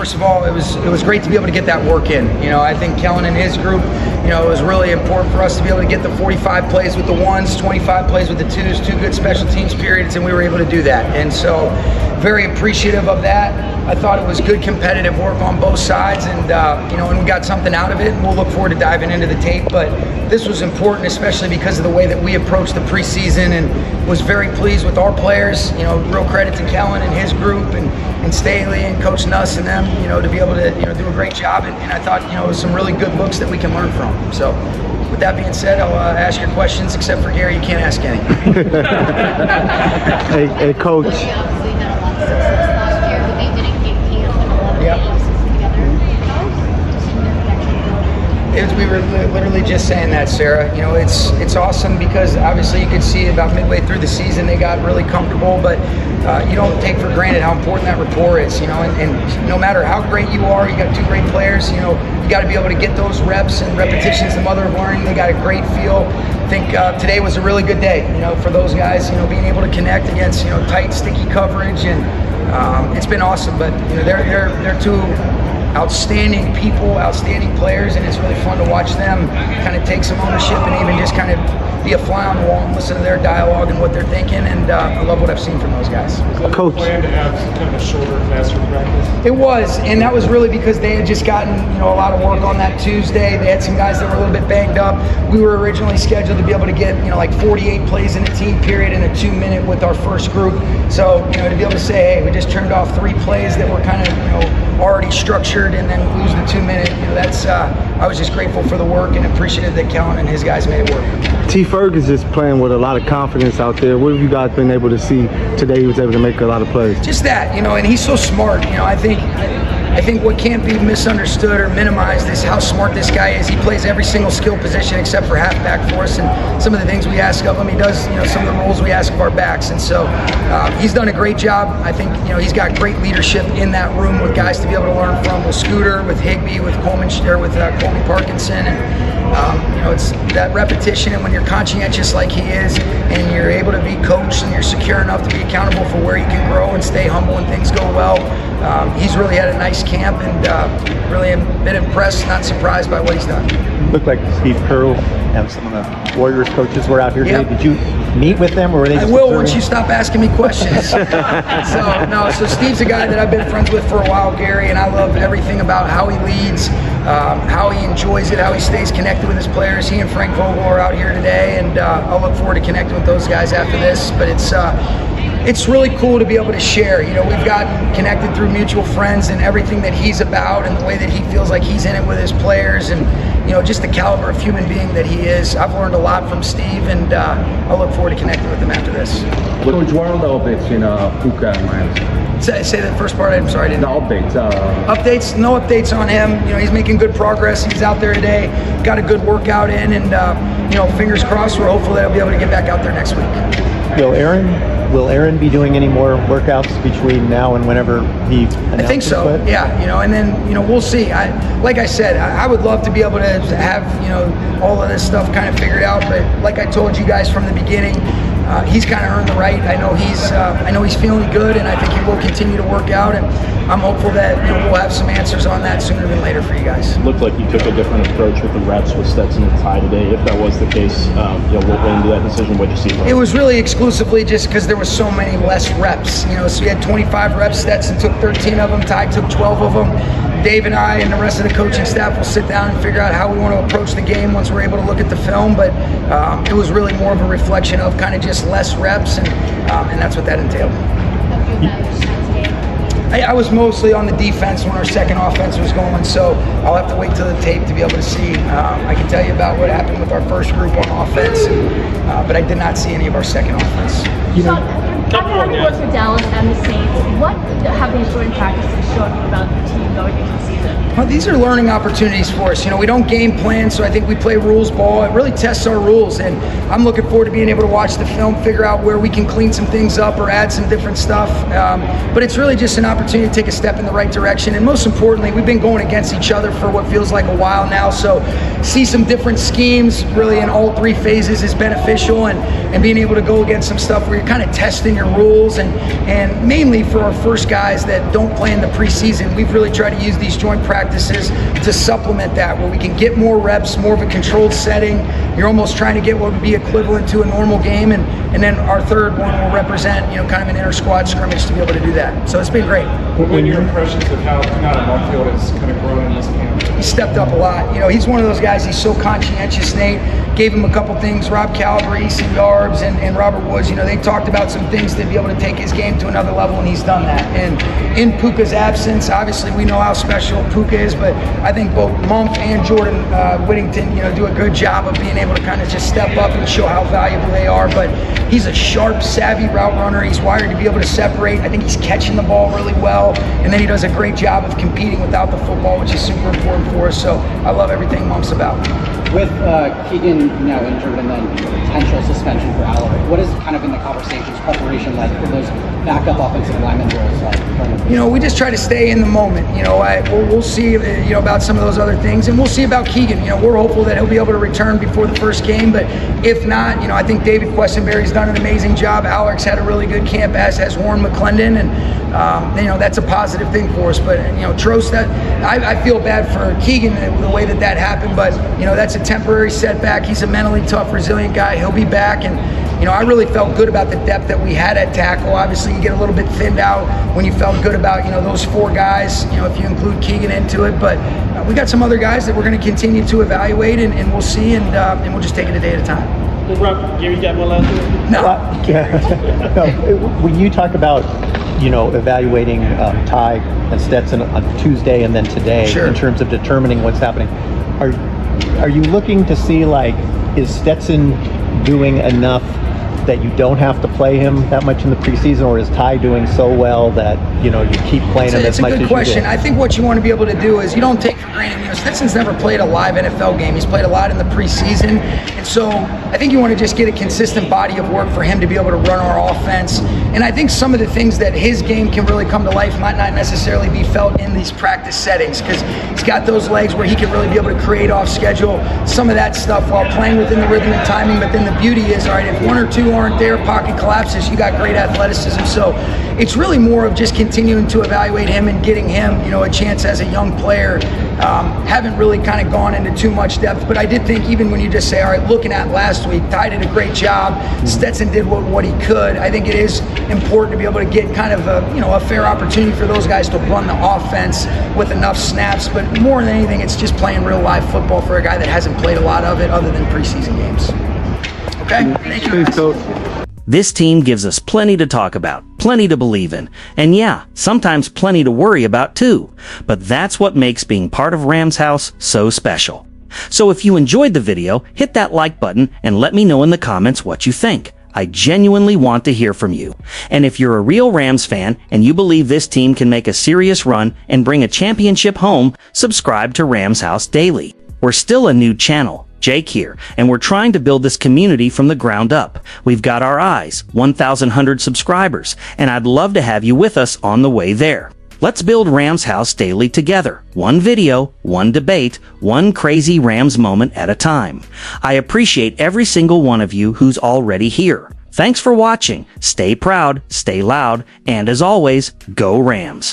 first of all, it was great to be able to get that work in. I think Kellen and his group, it was really important for us to be able to get the 45 plays with the ones, 25 plays with the twos, 2 good special teams periods, and we were able to do that. And so, very appreciative of that. I thought it was good competitive work on both sides, and and we got something out of it. And we'll look forward to diving into the tape. But this was important, especially because of the way that we approached the preseason, and was very pleased with our players. Real credit to Kellen and his group, and Staley and Coach Nuss and them. To be able to do a great job. And I thought it was some really good looks that we can learn from. So, with that being said, I'll ask your questions. Except for Gary, you can't ask any. Hey, Coach. Obviously had a lot of success last year, but they didn't get camp and a lot of Yep. games together. How does team connection go? We were literally just saying that, Sarah. It's awesome because obviously you could see about midway through the season they got really comfortable, but you don't take for granted how important that rapport is. And no matter how great you are, you got 2 great players. You got to be able to get those reps and repetitions. The mother of learning. They got a great feel. I think today was a really good day. For those guys. Being able to connect against tight, sticky coverage, and it's been awesome. But they're 2 outstanding people, outstanding players, and it's really fun to watch them kind of take some ownership and even just kind of be a fly on the wall and listen to their dialogue and what they're thinking. And I love what I've seen from those guys. Coach, plan to have some kind of a shorter, faster practice? It was, and that was really because they had just gotten a lot of work on that Tuesday. They had some guys that were a little bit banged up. We were originally scheduled to be able to get like 48 plays in a team period in a 2-minute with our first group. So to be able to say, hey, we just turned off 3 plays that were kind of already structured, and then lose the 2-minute. That's I was just grateful for the work and appreciative that Kellen and his guys made it work. T. Fergus is playing with a lot of confidence out there. What have you guys been able to see today? He was able to make a lot of plays. Just that, and he's so smart. I think what can't be misunderstood or minimized is how smart this guy is. He plays every single skill position except for halfback for us, and some of the things we ask of him, he does. Some of the roles we ask of our backs, and so he's done a great job. I think he's got great leadership in that room with guys to be able to learn from, with Scooter, with Higbee, with Coleman, or with Colby Parkinson, and it's that repetition. And when you're conscientious like he is, and you're able to be coached, and you're secure enough to be accountable for where you can grow and stay humble when things go well. He's really had a nice camp, and really been impressed, not surprised by what he's done. Looked like Steve Curl and some of the Warriors coaches were out here today. Yep. Did you meet with them, or were they just I will observing? once you stop asking me questions. So Steve's a guy that I've been friends with for a while, Gary, and I love everything about how he leads, how he enjoys it, how he stays connected with his players. He and Frank Vogel are out here today, and I'll look forward to connecting with those guys after this. But it's really cool to be able to share. We've gotten connected through mutual friends, and everything that he's about and the way that he feels like he's in it with his players, and just the caliber of human being that he is. I've learned a lot from Steve, and I'll look forward to connecting with him after this. Coach, what are the updates in Puka and Miami? Say that first part. I'm sorry, I didn't. The updates. Updates, no updates on him. He's making good progress. He's out there today, got a good workout in, and fingers crossed. We're hopeful that he'll be able to get back out there next week. Will Aaron be doing any more workouts between now and whenever he announces? I think so. it? Yeah, and then we'll see. Like I said, I would love to be able to have all of this stuff kind of figured out. But like I told you guys from the beginning, he's kind of earned the right. I know he's feeling good, and I think he will continue to work out. And I'm hopeful that we'll have some answers on that sooner than later for you guys. Looked like you took a different approach with the reps with Stetson and Ty today. If that was the case, what went into that decision? What did you see? It was really exclusively just because there was so many less reps. So we had 25 reps. Stetson took 13 of them. Ty took 12 of them. Dave and I and the rest of the coaching staff will sit down and figure out how we want to approach the game once we're able to look at the film. But it was really more of a reflection of kind of just less reps, and that's what that entailed. I was mostly on the defense when our second offense was going, so I'll have to wait till the tape to be able to see. I can tell you about what happened with our first group on offense, but I did not see any of our second offense. Sean, after having worked with Dallas and the Saints, what have these joint practices shown you about the team going into the season? Well, these are learning opportunities for us. We don't game plan, so I think we play rules ball. It really tests our rules, and I'm looking forward to being able to watch the film, figure out where we can clean some things up or add some different stuff. But it's really just an opportunity to take a step in the right direction, and most importantly, we've been going against each other for what feels like a while now, so see some different schemes really in all three phases is beneficial, and being able to go against some stuff where you're kind of testing your rules, and mainly for our first guys that don't play in the preseason, we've really tried to use these joint practices to supplement that, where we can get more reps, more of a controlled setting. You're almost trying to get what would be equivalent to a normal game, and then our third one will represent, kind of an inter-squad scrimmage to be able to do that. So it's been great. What are your impressions of how Adam Armfield has kind of grown in this camp? He stepped up a lot. He's one of those guys, he's so conscientious, Nate. Gave him a couple things, Rob Calabrese and Yarbs and Robert Woods, they talked about some things to be able to take his game to another level, and he's done that. And in Puka's absence, obviously we know how special Puka is, but I think both Mumph and Jordan Whittington, do a good job of being able to kind of just step up and show how valuable they are. But he's a sharp, savvy route runner. He's wired to be able to separate. I think he's catching the ball really well, and then he does a great job of competing without the football, which is super important for us. So I love everything Mumph's about. With Keegan now injured and then potential suspension for Alaric, what is kind of in the conversations, preparation like for those backup offensive lineman roles like? We just try to stay in the moment. We'll see, about some of those other things, and we'll see about Keegan. We're hopeful that he'll be able to return before the first game, but if not, I think David Questenberry's done an amazing job. Alaric's had a really good camp, as has Warren McClendon, and that's a positive thing for us. But Trost, that I feel bad for Keegan the way that happened, but that's a temporary setback. He's a mentally tough, resilient guy. He'll be back, and I really felt good about the depth that we had at tackle. Obviously, you get a little bit thinned out when you felt good about those four guys. If you include Keegan into it, but we got some other guys that we're going to continue to evaluate, and we'll see, and we'll just take it a day at a time. Hey, Rob, Gary, you got one last one? No. No. When you talk about evaluating Ty and Stetson on Tuesday and then today, sure, in terms of determining what's happening, are you looking to see, like, is Stetson doing enough that you don't have to play him that much in the preseason, or is Ty doing so well that you keep playing him as much as you do? It's a good question. I think what you want to be able to do is you don't take for granted. Stetson's never played a live NFL game. He's played a lot in the preseason, and so I think you want to just get a consistent body of work for him to be able to run our offense. And I think some of the things that his game can really come to life might not necessarily be felt in these practice settings, because he's got those legs where he can really be able to create off schedule some of that stuff while playing within the rhythm and timing. But then the beauty is, all right, if one or two aren't there, pocket collapses, you got great athleticism. So it's really more of just continuing to evaluate him and getting him, a chance as a young player. Haven't really kind of gone into too much depth, but I did think even when you just say, all right, looking at last week, Ty did a great job. Stetson did what he could. I think it is important to be able to get kind of a fair opportunity for those guys to run the offense with enough snaps. But more than anything, it's just playing real live football for a guy that hasn't played a lot of it other than preseason games. Okay? Thank you, guys. Coach. This team gives us plenty to talk about, plenty to believe in, and yeah, sometimes plenty to worry about too. But that's what makes being part of Rams House so special. So if you enjoyed the video, hit that like button and let me know in the comments what you think. I genuinely want to hear from you. And if you're a real Rams fan and you believe this team can make a serious run and bring a championship home, subscribe to Rams House Daily. We're still a new channel. Jake here, and we're trying to build this community from the ground up. We've got our eyes, 1,100 subscribers, and I'd love to have you with us on the way there. Let's build Rams House Daily together. One video, one debate, one crazy Rams moment at a time. I appreciate every single one of you who's already here. Thanks for watching. Stay proud, stay loud, and as always, go Rams.